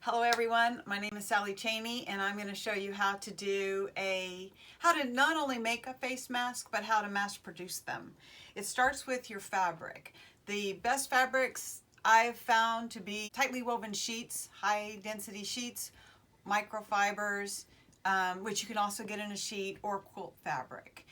Hello everyone, my name is Sally Cheney and I'm going to show you how to not only make a face mask but how to mass produce them. It starts with your fabric. The best fabrics I've found to be tightly woven sheets, high density sheets, microfibers, which you can also get in a sheet, or quilt fabric.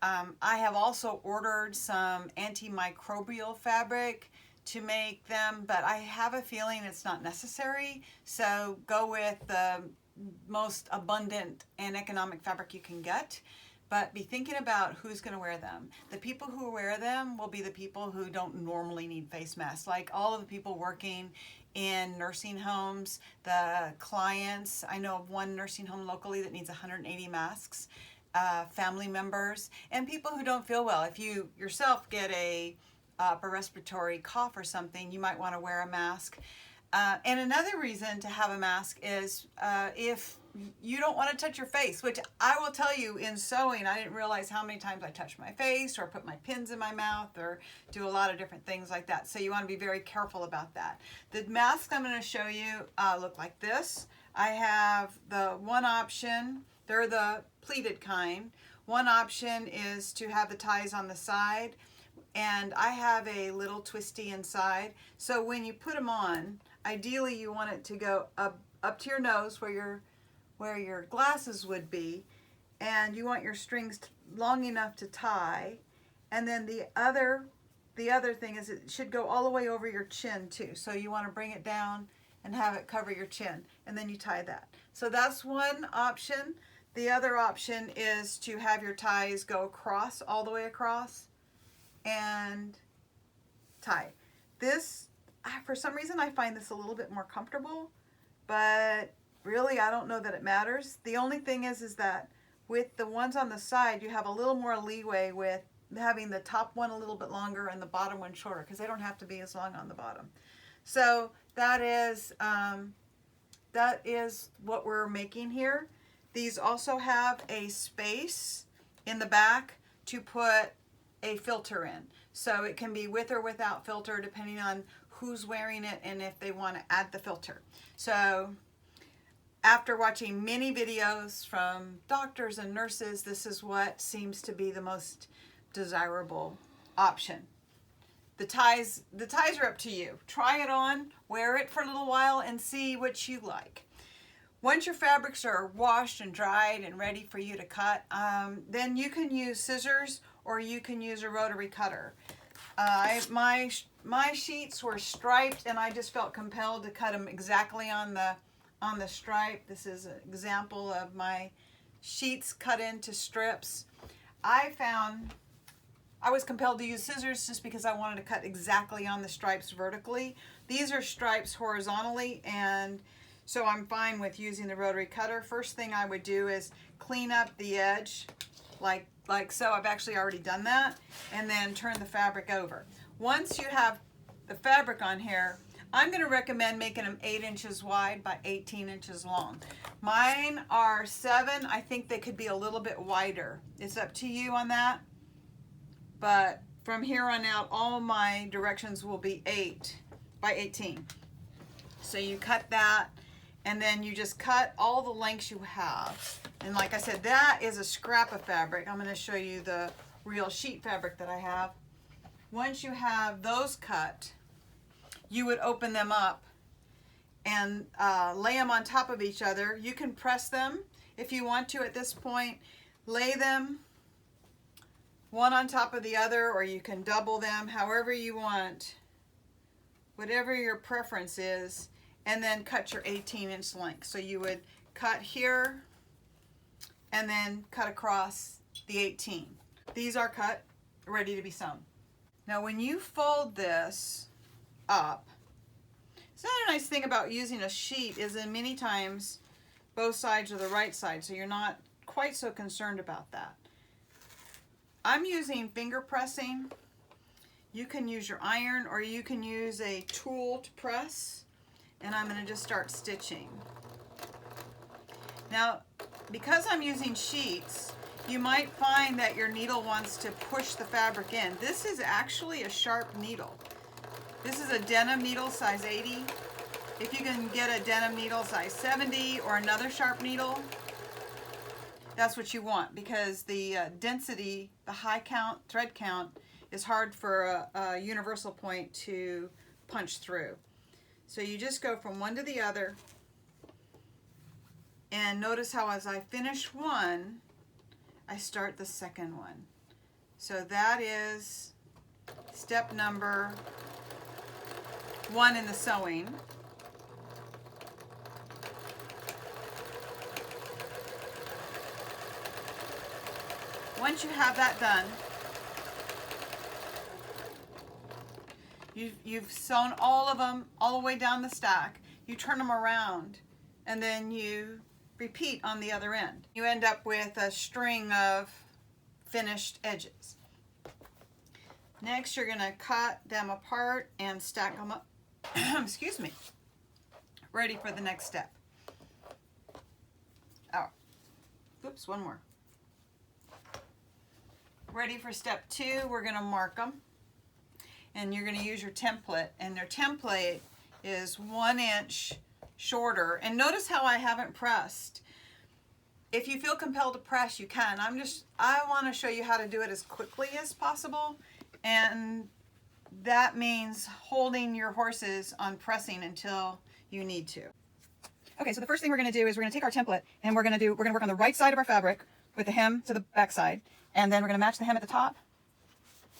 I have also ordered some antimicrobial fabric to make them, but I have a feeling it's not necessary, so go with the most abundant and economic fabric you can get, but be thinking about who's going to wear them. The people who wear them will be the people who don't normally need face masks, like all of the people working in nursing homes, the clients. I know of one nursing home locally that needs 180 masks, family members, and people who don't feel well. If you yourself get a upper respiratory cough or something, you might want to wear a mask. And another reason to have a mask is if you don't want to touch your face, which I will tell you, in sewing, I didn't realize how many times I touched my face or put my pins in my mouth or do a lot of different things like that. So you want to be very careful about that. The masks I'm going to show you look like this. I have the one option, they're the pleated kind. One option is to have the ties on the side, and I have a little twisty inside. So when you put them on, ideally you want it to go up to your nose where your glasses would be, and you want your strings long enough to tie. And then the other thing is it should go all the way over your chin too. So you want to bring it down and have it cover your chin, and then you tie that. So that's one option. The other option is to have your ties go across, all the way across, and tie. This, for some reason, I find this a little bit more comfortable, but really I don't know that it matters. The only thing is that with the ones on the side, you have a little more leeway with having the top one a little bit longer and the bottom one shorter, because they don't have to be as long on the bottom. So that is what we're making here. These also have a space in the back to put a filter in. So it can be with or without filter depending on who's wearing it and if they want to add the filter. So after watching many videos from doctors and nurses, this is what seems to be the most desirable option. The ties are up to you. Try it on, wear it for a little while, and see what you like. Once your fabrics are washed and dried and ready for you to cut, then you can use scissors or you can use a rotary cutter. My sheets were striped, and I just felt compelled to cut them exactly on the stripe. This is an example of my sheets cut into strips. I was compelled to use scissors just because I wanted to cut exactly on the stripes vertically. These are stripes horizontally, and so I'm fine with using the rotary cutter. First thing I would do is clean up the edge like so. I've actually already done that, and then turn the fabric over. Once you have the fabric on here, I'm going to recommend making them 8 inches wide by 18 inches long. Mine are 7. I think they could be a little bit wider. It's up to you on that. But from here on out, all my directions will be 8 by 18. So you cut that, and then you just cut all the lengths you have. And like I said, that is a scrap of fabric. I'm going to show you the real sheet fabric that I have. Once you have those cut, you would open them up and lay them on top of each other. You can press them if you want to at this point. Lay them one on top of the other, or you can double them, however you want, whatever your preference is, and then cut your 18-inch length. So you would cut here and then cut across the 18. These are cut, ready to be sewn. Now when you fold this up, it's another nice thing about using a sheet is that many times both sides are the right side, so you're not quite so concerned about that. I'm using finger pressing. You can use your iron, or you can use a tool to press, and I'm going to just start stitching. Now, because I'm using sheets, you might find that your needle wants to push the fabric in. This is actually a sharp needle. This is a denim needle, size 80. If you can get a denim needle size 70 or another sharp needle, that's what you want, because the density, the high count, thread count, is hard for a universal point to punch through. So you just go from one to the other, and notice how as I finish one, I start the second one. So that is step number 1 in the sewing. Once you have that done, you've sewn all of them all the way down the stack. You turn them around, and then you repeat on the other end. You end up with a string of finished edges. Next, you're going to cut them apart and stack them up. Excuse me. Ready for the next step. Oh, oops, one more. Ready for step 2, we're going to mark them. And you're going to use your template. And their template is 1 inch shorter. And notice how I haven't pressed. If you feel compelled to press, you can. I want to show you how to do it as quickly as possible. And that means holding your horses on pressing until you need to. Okay, so the first thing we're going to do is we're going to take our template and we're going to work on the right side of our fabric with the hem to the back side. And then we're going to match the hem at the top,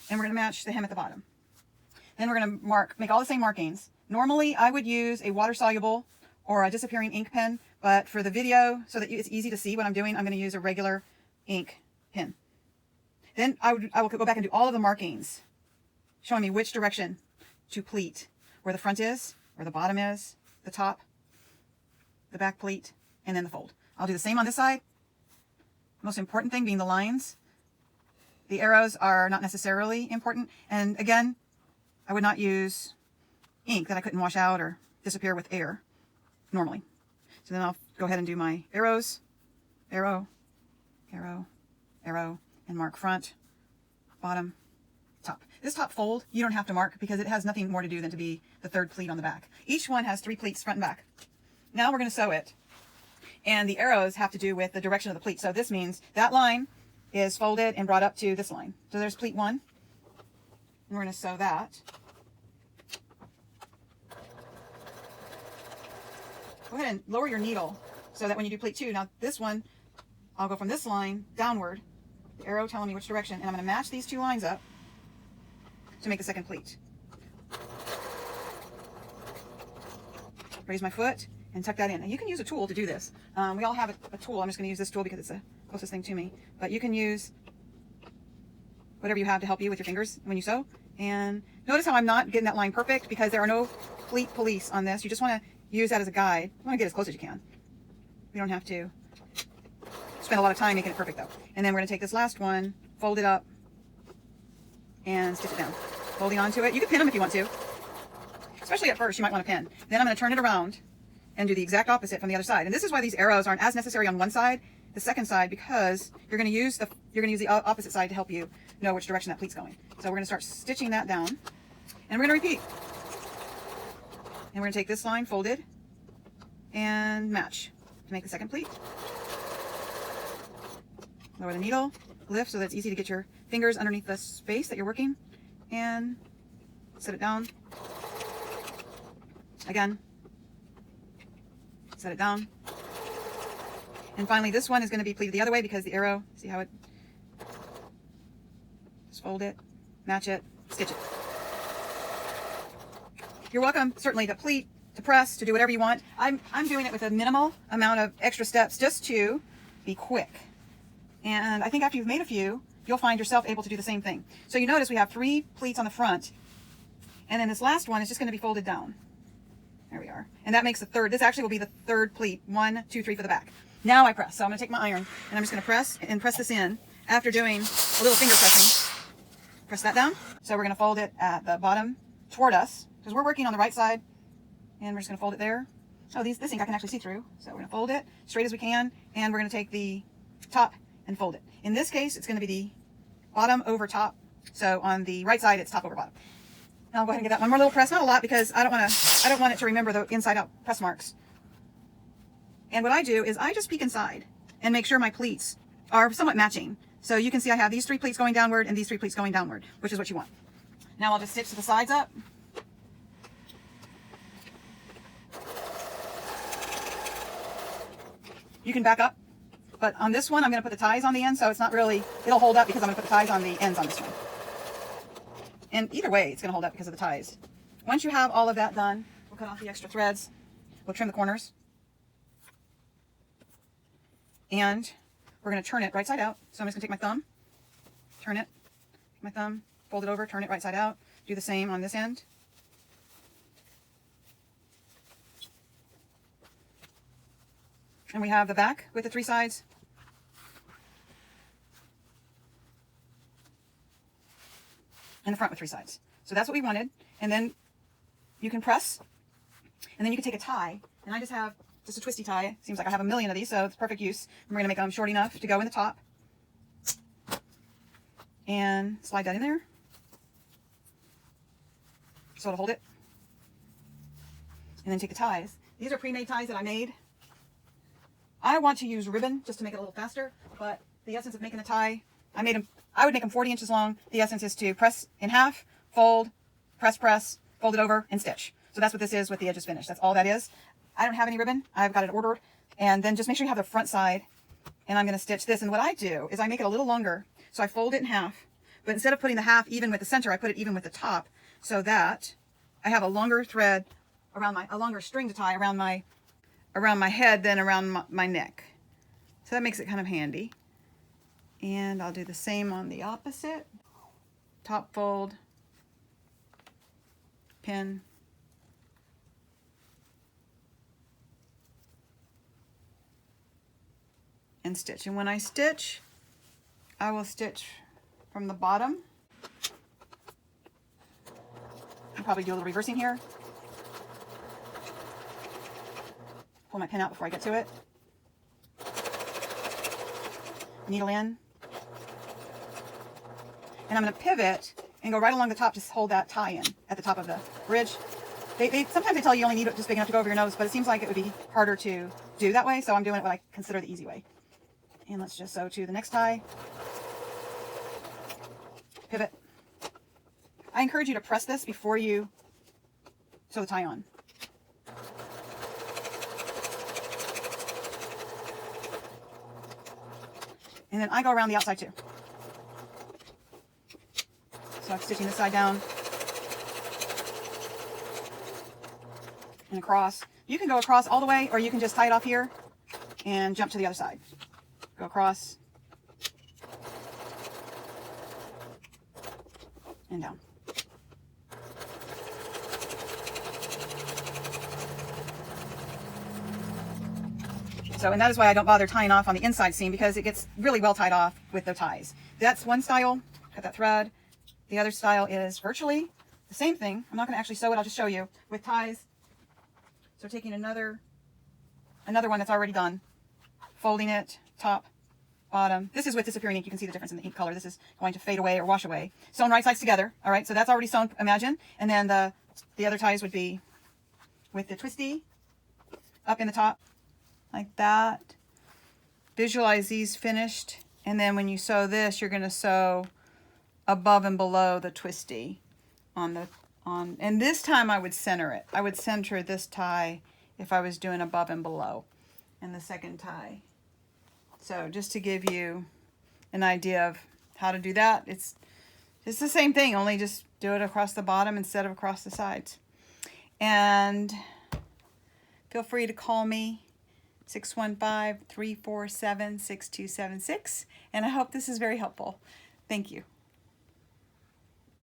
and we're going to match the hem at the bottom. Then we're going to make all the same markings. Normally, I would use a water-soluble or a disappearing ink pen, but for the video, so that it's easy to see what I'm doing, I'm going to use a regular ink pen. Then I will go back and do all of the markings, showing me which direction to pleat, where the front is, where the bottom is, the top, the back pleat, and then the fold. I'll do the same on this side. Most important thing being the lines. The arrows are not necessarily important. And again, I would not use ink that I couldn't wash out or disappear with air normally. So then I'll go ahead and do my arrows, arrow, arrow, arrow, and mark front, bottom, top. This top fold, you don't have to mark because it has nothing more to do than to be the third pleat on the back. Each one has 3 pleats front and back. Now we're going to sew it. And the arrows have to do with the direction of the pleat. So this means that line is folded and brought up to this line. So there's pleat 1. And we're going to sew that. Go ahead and lower your needle so that when you do pleat 2, now this one, I'll go from this line downward, the arrow telling me which direction, and I'm going to match these 2 lines up to make the second pleat. Raise my foot and tuck that in. And you can use a tool to do this. We all have a tool. I'm just going to use this tool because it's the closest thing to me. But you can use whatever you have to help you with your fingers when you sew. And notice how I'm not getting that line perfect because there are no pleat police on this. You just want to use that as a guide. You want to get as close as you can. You don't have to spend a lot of time making it perfect though. And then we're going to take this last one, fold it up, and stitch it down. Holding on to it. You can pin them if you want to. Especially at first, you might want to pin. Then I'm going to turn it around and do the exact opposite from the other side. And this is why these arrows aren't as necessary on one side, the second side, because you're going to use the opposite side to help you know which direction that pleat's going. So we're going to start stitching that down, and we're going to repeat. And we're going to take this line folded and match to make the second pleat. Lower the needle, lift so that it's easy to get your fingers underneath the space that you're working, and set it down. Again, set it down. And finally, this one is going to be pleated the other way because the arrow, see how it, just fold it, match it, stitch it. You're welcome, certainly, to pleat, to press, to do whatever you want. I'm doing it with a minimal amount of extra steps just to be quick. And I think after you've made a few, you'll find yourself able to do the same thing. So you notice we have 3 pleats on the front, and then this last one is just going to be folded down. There we are. And that makes the third. This actually will be the third pleat. 1, 2, 3 for the back. Now I press. So I'm going to take my iron and I'm just going to press this in after doing a little finger pressing. Press that down. So we're going to fold it at the bottom toward us because we're working on the right side, and we're just going to fold it there. Oh, this ink I can actually see through. So we're going to fold it straight as we can, and we're going to take the top and fold it. In this case, it's going to be the bottom over top. So on the right side, it's top over bottom. I'll go ahead and give that one more little press. Not a lot, because I don't want it to remember the inside out press marks. And what I do is I just peek inside and make sure my pleats are somewhat matching. So you can see I have these 3 pleats going downward and these 3 pleats going downward, which is what you want. Now I'll just stitch the sides up. You can back up, but on this one I'm going to put the ties on the end, so it's not really, it'll hold up because I'm going to put the ties on the ends on this one. And either way, it's going to hold up because of the ties. Once you have all of that done, we'll cut off the extra threads. We'll trim the corners. And we're going to turn it right side out. So I'm just going to take my thumb, turn it, my thumb, fold it over, turn it right side out. Do the same on this end. And we have the back with the 3 sides. And the front with 3 sides. So that's what we wanted. And then you can press, and then you can take a tie. And I just have just a twisty tie. Seems like I have a million of these, so it's perfect use. And we're going to make them short enough to go in the top. And slide that in there. So it'll hold it. And then take the ties. These are pre-made ties that I made. I want to use ribbon just to make it a little faster, but the essence of making a tie, I would make them 40 inches long. The essence is to press in half, fold, press, fold it over, and stitch. So that's what this is with the edges finished. That's all that is. I don't have any ribbon. I've got it ordered. And then just make sure you have the front side. And I'm going to stitch this. And what I do is I make it a little longer. So I fold it in half. But instead of putting the half even with the center, I put it even with the top, so that I have a longer thread around a longer string to tie around my head than around my neck. So that makes it kind of handy. And I'll do the same on the opposite. Top fold, pin, and stitch. And when I stitch, I will stitch from the bottom. I'll probably do a little reversing here. Pull my pin out before I get to it. Needle in. And I'm going to pivot and go right along the top to hold that tie in at the top of the bridge. Sometimes they tell you only need it just big enough to go over your nose, but it seems like it would be harder to do that way, so I'm doing it what I consider the easy way. And let's just sew to the next tie. Pivot. I encourage you to press this before you sew the tie on. And then I go around the outside too. So I'm stitching this side down and across. You can go across all the way, or you can just tie it off here and jump to the other side. Go across and down. So, and that is why I don't bother tying off on the inside seam, because it gets really well tied off with the ties. That's one style, cut that thread. The other style is virtually the same thing. I'm not going to actually sew it, I'll just show you with ties. So taking another one that's already done, folding it, top, bottom. This is with disappearing ink. You can see the difference in the ink color. This is going to fade away or wash away. Sewn right sides together. All right, so that's already sewn, imagine. And then the other ties would be with the twisty up in the top, like that. Visualize these finished. And then when you sew this, you're going to sew above and below the twisty and this time I would center it. I would center this tie if I was doing above and below, and the second tie. So just to give you an idea of how to do that, it's the same thing, only just do it across the bottom instead of across the sides. And feel free to call me 615-347-6276, and I hope this is very helpful. Thank you.